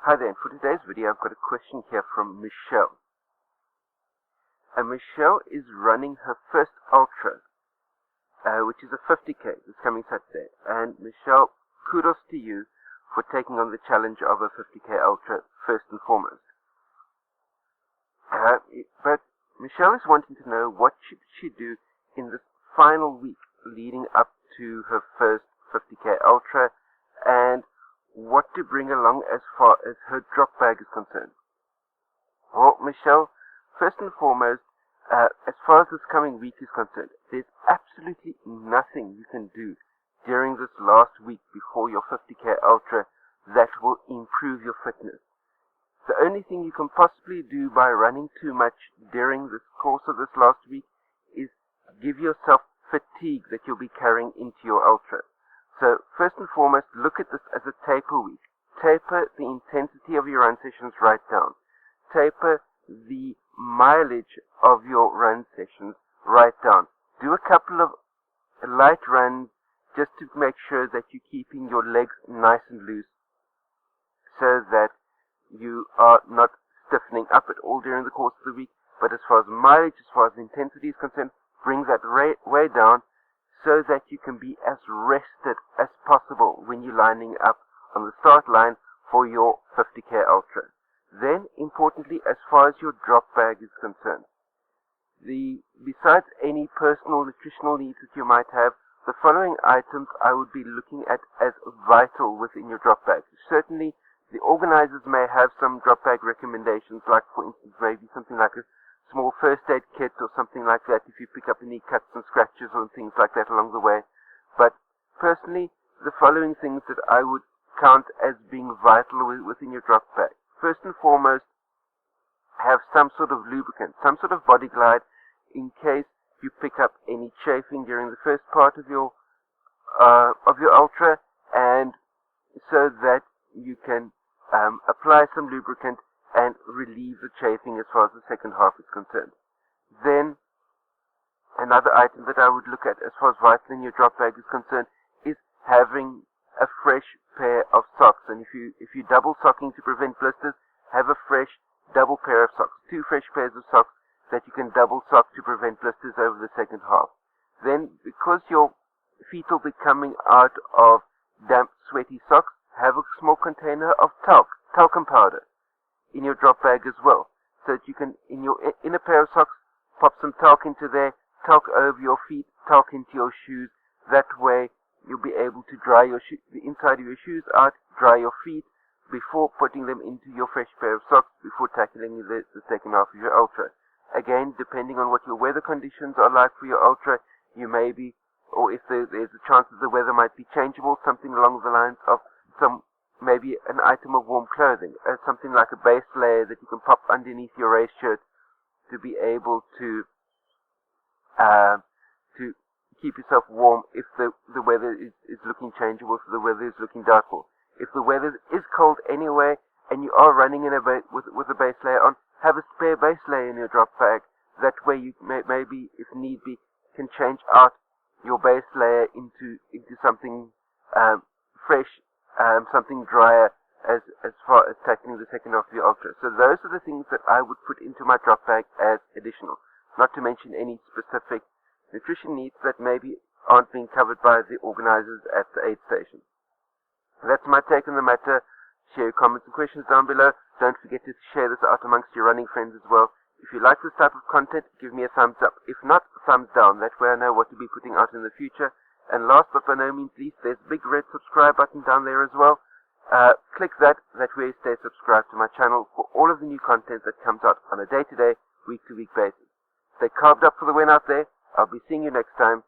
Hi there, and for today's video I've got a question here from Michelle. And Michelle is running her first ultra, which is a 50k this coming Saturday. And Michelle, kudos to you for taking on the challenge of a 50k ultra first and foremost. But Michelle is wanting to know what should she do in this final week leading up to her first 50k ultra, and what to bring along as far as her drop bag is concerned. Well, Michelle, first and foremost, as far as this coming week is concerned, there's absolutely nothing you can do during this last week before your 50k ultra that will improve your fitness. The only thing you can possibly do by running too much during this course of this last week is give yourself fatigue that you'll be carrying into your ultra. So first and foremost, look at this as a taper week. Taper the intensity of your run sessions right down. Taper the mileage of your run sessions right down. Do a couple of light runs just to make sure that you're keeping your legs nice and loose so that you are not stiffening up at all during the course of the week. But as far as mileage, as far as intensity is concerned, bring that way down so that you can be as rested as possible when you're lining up on the start line for your 50k ultra. Then, importantly, as far as your drop bag is concerned, besides any personal nutritional needs that you might have, the following items I would be looking at as vital within your drop bag. Certainly, the organizers may have some drop bag recommendations, like for instance maybe something like a small first aid kit or something like that if you pick up any cuts and scratches or things like that along the way. But personally, the following things that I would count as being vital within your drop bag. First and foremost, have some sort of lubricant, some sort of body glide in case you pick up any chafing during the first part of your ultra, and so that you can apply some lubricant and relieve the chafing as far as the second half is concerned. Then, another item that I would look at as far as vital in your drop bag is concerned is having a fresh pair of socks. And if you double socking to prevent blisters, have a fresh double pair of socks. 2 fresh pairs of socks that you can double sock to prevent blisters over the second half. Then, because your feet will be coming out of damp, sweaty socks, have a small container of talcum powder in your drop bag as well, so that you can, in your inner pair of socks, pop some talc into there, talc over your feet, talc into your shoes. That way you'll be able to dry the inside of your shoes out, dry your feet before putting them into your fresh pair of socks, before tackling the second half of your ultra. Again, depending on what your weather conditions are like for your ultra, you may be, or if there's a chance that the weather might be changeable, something along the lines of maybe an item of warm clothing, something like a base layer that you can pop underneath your race shirt to be able to keep yourself warm if the weather is looking changeable, if the weather is looking doubtful. If the weather is cold anyway and you are running with a base layer on, have a spare base layer in your drop bag. That way you maybe, if need be, can change out your base layer into something fresh, something drier as far as tackling the second half of your ultra. So those are the things that I would put into my drop bag as additional, not to mention any specific nutrition needs that maybe aren't being covered by the organizers at the aid station. That's my take on the matter. Share your comments and questions down below. Don't forget to share this out amongst your running friends as well. If you like this type of content, give me a thumbs up. If not, a thumbs down. That way I know what to be putting out in the future. And last but by no means least, there's a big red subscribe button down there as well. Click that. That way you stay subscribed to my channel for all of the new content that comes out on a day-to-day, week-to-week basis. Stay carved up for the win out there. I'll be seeing you next time.